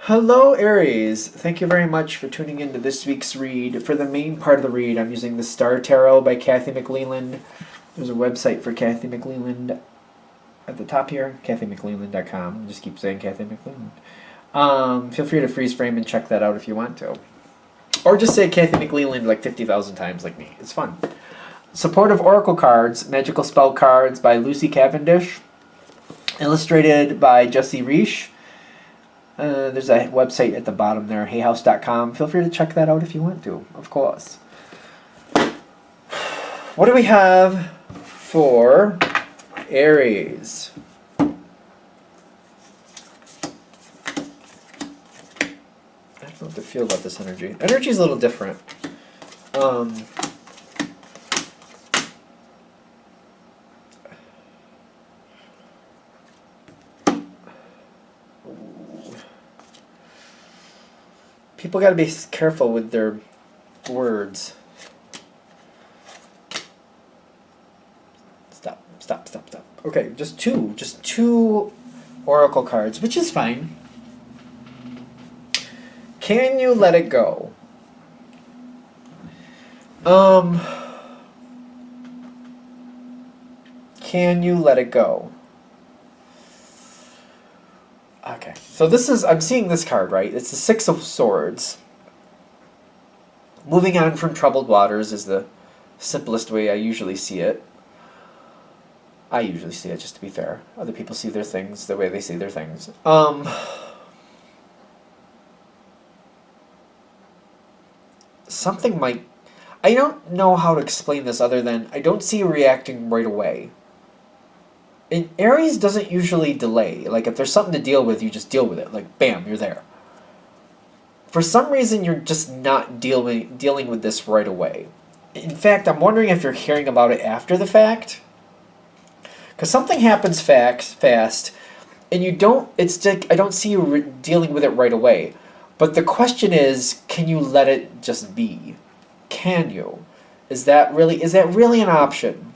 Hello, Aries. Thank you very much for tuning into this week's read. For the main part of the read, I'm using the Star Tarot by Kathy McLeland. There's a website for Kathy McLeland at the top here, kathymcleland.com. Just keep saying Kathy McLeland. Feel free to freeze frame and check that out if you want to. Or just say Kathy McLeland like 50,000 times like me. It's fun. Supportive Oracle Cards, Magical Spell Cards by Lucy Cavendish. Illustrated by Jesse Reish. There's a website at the bottom there, hayhouse.com. Feel free to check that out if you want to, of course. What do we have for Aries? I don't know what to feel about this energy. Energy is a little different. People got to be careful with their words. Stop. Okay, just two oracle cards, which is fine. Can you let it go? Can you let it go? Okay, so this is, I'm seeing this card, right? It's the Six of Swords. Moving on from troubled waters is the simplest way I usually see it. I usually see it, just to be fair. Other people see their things the way they see their things. Something might... I don't know how to explain this other than I don't see you reacting right away. And Aries doesn't usually delay. Like, if there's something to deal with, you just deal with it. Like, bam, you're there. For some reason, you're just not dealing with this right away. In fact, I'm wondering if you're hearing about it after the fact. Because something happens fast, and you don't... It's like, I don't see you dealing with it right away. But the question is, can you let it just be? Can you? Is that really an option?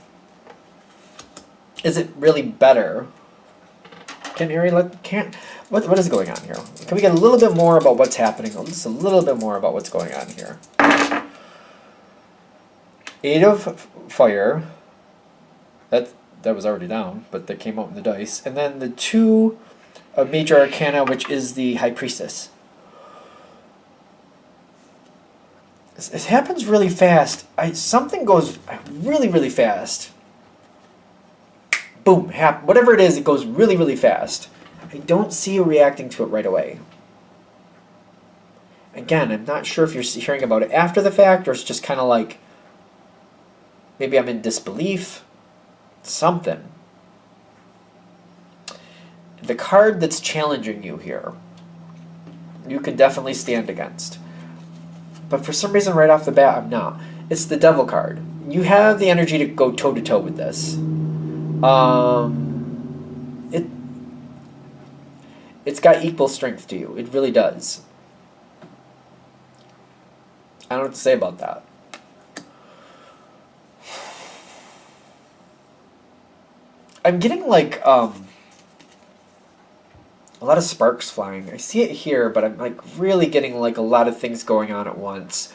Is it really better? Can Aries what is going on here? Can we get a little bit more about what's happening? Just a little bit more about what's going on here. Eight of Fire. That was already down, but that came out in the dice. And then the Two of Major Arcana, which is the High Priestess. It happens really fast. Something goes really, really fast. Boom, whatever it is, it goes really, really fast. I don't see you reacting to it right away. Again, I'm not sure if you're hearing about it after the fact, or it's just kind of like, maybe I'm in disbelief. Something. The card that's challenging you here, you can definitely stand against. But for some reason, right off the bat, I'm not. It's the Devil card. You have the energy to go toe-to-toe with this. It's got equal strength to you. It really does. I don't know what to say about that. I'm getting like a lot of sparks flying. I see it here, but I'm like really getting like a lot of things going on at once.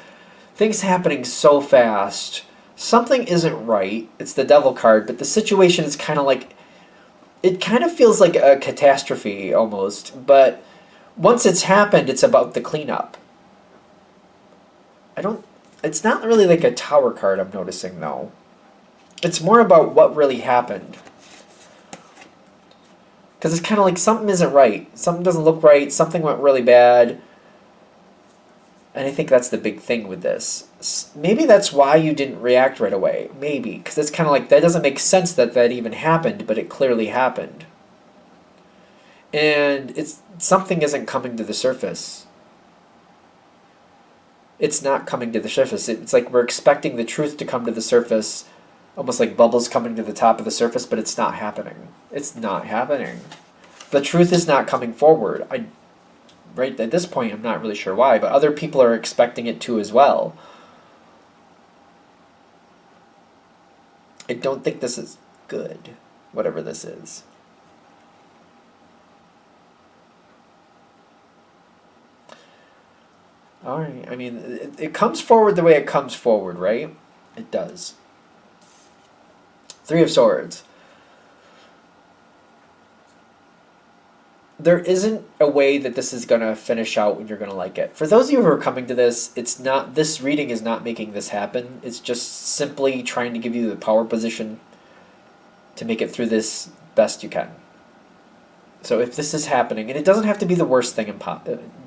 Things happening so fast. Something isn't right. It's the Devil card, but the situation is kind of like, it kind of feels like a catastrophe almost, but once it's happened, it's about the cleanup. It's not really like a Tower card I'm noticing though. It's more about what really happened. Because it's kind of like something isn't right. Something doesn't look right. Something went really bad. And I think that's the big thing with this. Maybe that's why you didn't react right away. Maybe. Because it's kind of like, that doesn't make sense that even happened, but it clearly happened. And something isn't coming to the surface. It's not coming to the surface. It's like we're expecting the truth to come to the surface, almost like bubbles coming to the top of the surface, but it's not happening. It's not happening. The truth is not coming forward. Right at this point, I'm not really sure why, but other people are expecting it to as well. I don't think this is good, whatever this is. All right. I mean, it comes forward the way it comes forward, right? It does. Three of Swords. There isn't a way that this is going to finish out and you're going to like it. For those of you who are coming to this, it's not, this reading is not making this happen. It's just simply trying to give you the power position to make it through this best you can. So if this is happening, and it doesn't have to be the worst thing, it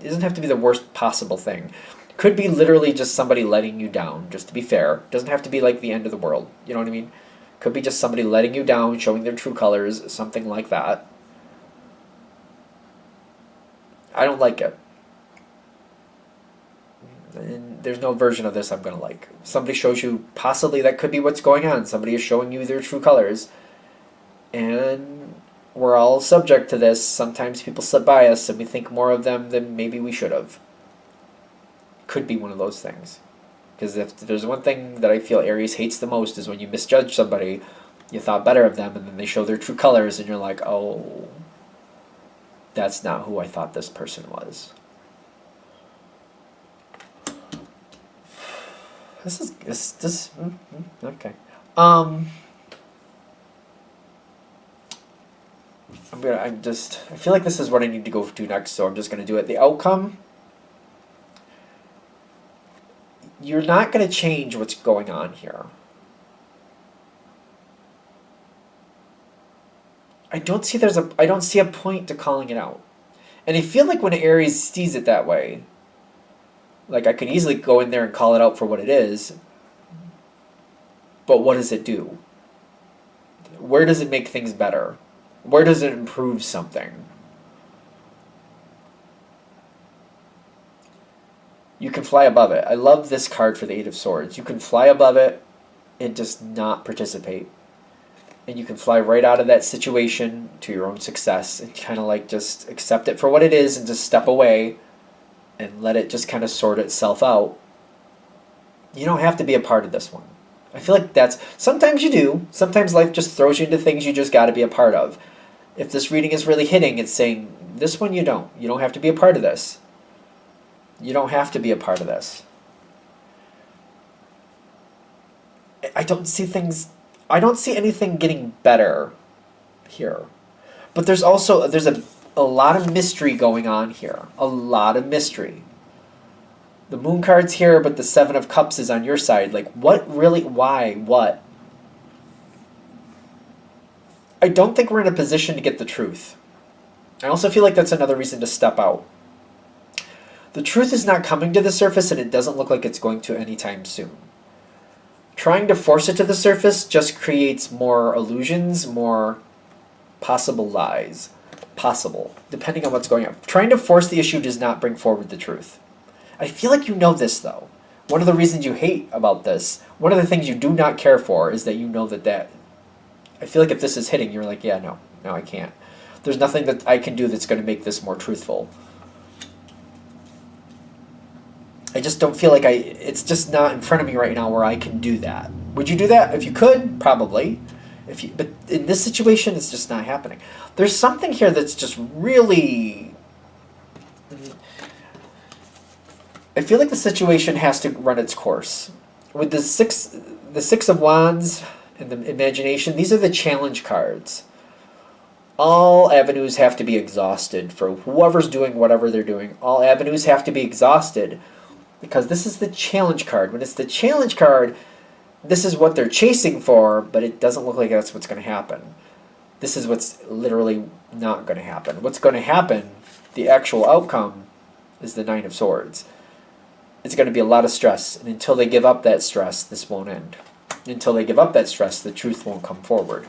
doesn't have to be the worst possible thing. It could be literally just somebody letting you down, just to be fair. It doesn't have to be like the end of the world, you know what I mean? It could be just somebody letting you down, showing their true colors, something like that. I don't like it. And there's no version of this I'm going to like. Somebody shows you, possibly that could be what's going on. Somebody is showing you their true colors. And we're all subject to this. Sometimes people slip by us and we think more of them than maybe we should have. Could be one of those things. Because if there's one thing that I feel Aries hates the most is when you misjudge somebody, you thought better of them, and then they show their true colors and you're like, oh, that's not who I thought this person was. Okay. I feel like this is what I need to go to next, so I'm just gonna do it. The outcome, you're not gonna change what's going on here. I don't see a point to calling it out. And I feel like when Aries sees it that way, like I could easily go in there and call it out for what it is, but what does it do? Where does it make things better? Where does it improve something? You can fly above it. I love this card for the Eight of Swords. You can fly above it and just not participate. And you can fly right out of that situation to your own success and kind of like just accept it for what it is and just step away and let it just kind of sort itself out. You don't have to be a part of this one. I feel like that's, sometimes you do. Sometimes life just throws you into things you just got to be a part of. If this reading is really hitting, it's saying, this one you don't. You don't have to be a part of this. You don't have to be a part of this. I don't see anything getting better here. But there's a lot of mystery going on here. A lot of mystery. The Moon card's here, but the Seven of Cups is on your side. Like, what really, why, what? I don't think we're in a position to get the truth. I also feel like that's another reason to step out. The truth is not coming to the surface, and it doesn't look like it's going to anytime soon. Trying to force it to the surface just creates more illusions, more possible lies. Possible, depending on what's going on. Trying to force the issue does not bring forward the truth. I feel like you know this, though. One of the reasons you hate about this, one of the things you do not care for, is that you know that I feel like if this is hitting, you're like, yeah, no, I can't. There's nothing that I can do that's going to make this more truthful. I just don't feel like it's just not in front of me right now where I can do that. Would you do that? If you could, probably. But in this situation, it's just not happening. There's something here that's just really... I feel like the situation has to run its course. With the Six of Wands and the Imagination, these are the challenge cards. All avenues have to be exhausted for whoever's doing whatever they're doing. All avenues have to be exhausted because this is the challenge card. When it's the challenge card, this is what they're chasing for, but it doesn't look like that's what's going to happen. This is what's literally not going to happen. What's going to happen, the actual outcome, is the Nine of Swords. It's going to be a lot of stress, and until they give up that stress, this won't end. Until they give up that stress, the truth won't come forward.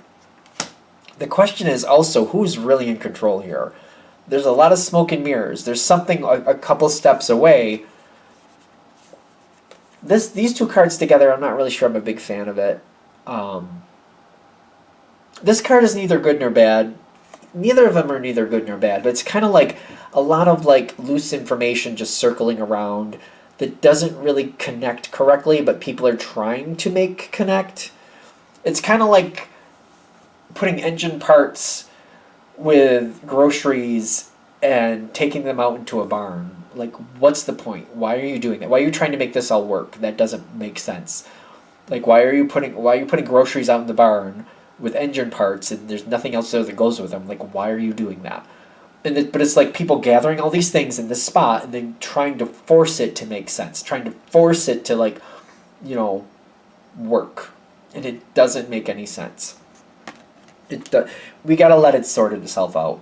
The question is also, who's really in control here? There's a lot of smoke and mirrors. There's something a couple steps away. These two cards together, I'm not really sure I'm a big fan of it. This card is neither good nor bad. Neither of them are neither good nor bad, but it's kind of like a lot of like loose information just circling around that doesn't really connect correctly, but people are trying to make connect. It's kind of like putting engine parts with groceries and taking them out into a barn. Like, what's the point? Why are you doing that? Why are you trying to make this all work? That doesn't make sense. Like, why are you putting groceries out in the barn with engine parts and there's nothing else there that goes with them? Like, why are you doing that? But it's like people gathering all these things in this spot and then trying to force it to make sense, trying to force it to, like, work, and it doesn't make any sense. We gotta let it sort itself out.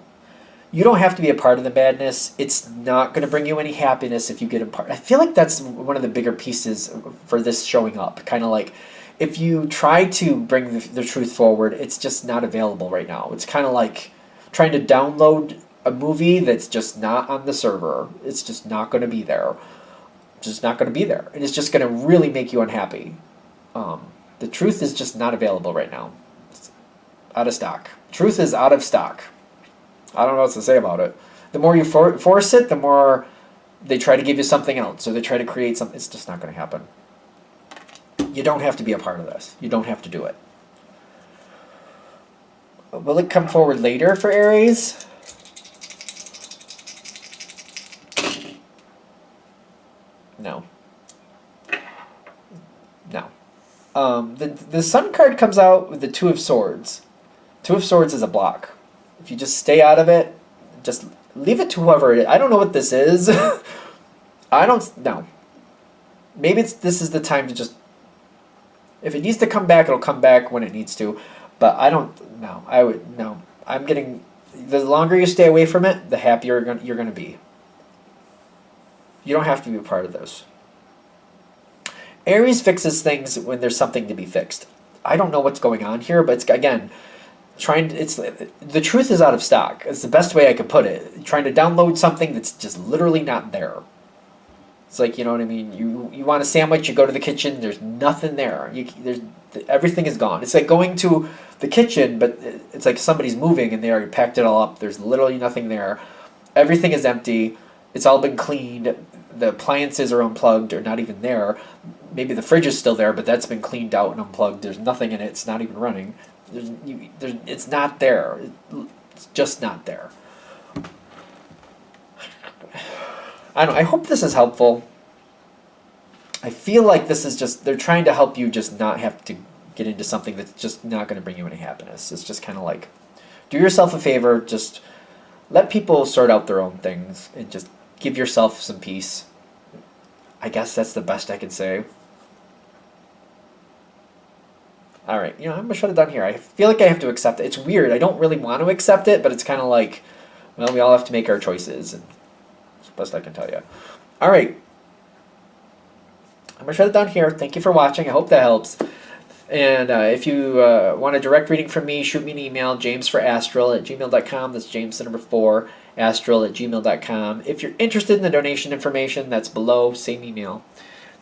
You don't have to be a part of the madness. It's not going to bring you any happiness if you get a part. I feel like that's one of the bigger pieces for this showing up. Kind of like if you try to bring the truth forward, it's just not available right now. It's kind of like trying to download a movie that's just not on the server. It's just not going to be there. Just not going to be there. And it's just going to really make you unhappy. The truth is just not available right now. It's out of stock. Truth is out of stock. I don't know what to say about it. The more you force it, the more they try to give you something else, or they try to create something. It's just not going to happen. You don't have to be a part of this. You don't have to do it. Will it come forward later for Aries? No. No. The Sun card comes out with the Two of Swords. Two of Swords is a block. If you just stay out of it, just leave it to whoever it is. I don't know what this is. I don't know. Maybe this is the time to just... If it needs to come back, it'll come back when it needs to. But I don't know. No. I'm getting... The longer you stay away from it, the happier you're going to be. You don't have to be a part of this. Aries fixes things when there's something to be fixed. I don't know what's going on here, but it's, again... the truth is out of stock. It's the best way I could put it. Trying to download something that's just literally not there. It's like, you know what I mean? You want a sandwich, you go to the kitchen, there's nothing there. Everything is gone. It's like going to the kitchen, but it's like somebody's moving and they already packed it all up. There's literally nothing there. Everything is empty. It's all been cleaned. The appliances are unplugged or not even there. Maybe the fridge is still there, but that's been cleaned out and unplugged. There's nothing in it. It's not even running. It's not there. It's just not there. I don't know. I hope this is helpful. I feel like this is just... They're trying to help you just not have to get into something that's just not going to bring you any happiness. It's just kind of like... Do yourself a favor. Just let people sort out their own things. And just give yourself some peace. I guess that's the best I can say. Alright, I'm going to shut it down here. I feel like I have to accept it. It's weird. I don't really want to accept it, but it's kind of like, well, we all have to make our choices. And it's the best I can tell you. Alright. I'm going to shut it down here. Thank you for watching. I hope that helps. And if you want a direct reading from me, shoot me an email, jamesforastral@gmail.com. That's James, the number 4, astral@gmail.com. If you're interested in the donation information, that's below. Same email.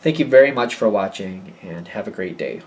Thank you very much for watching, and have a great day.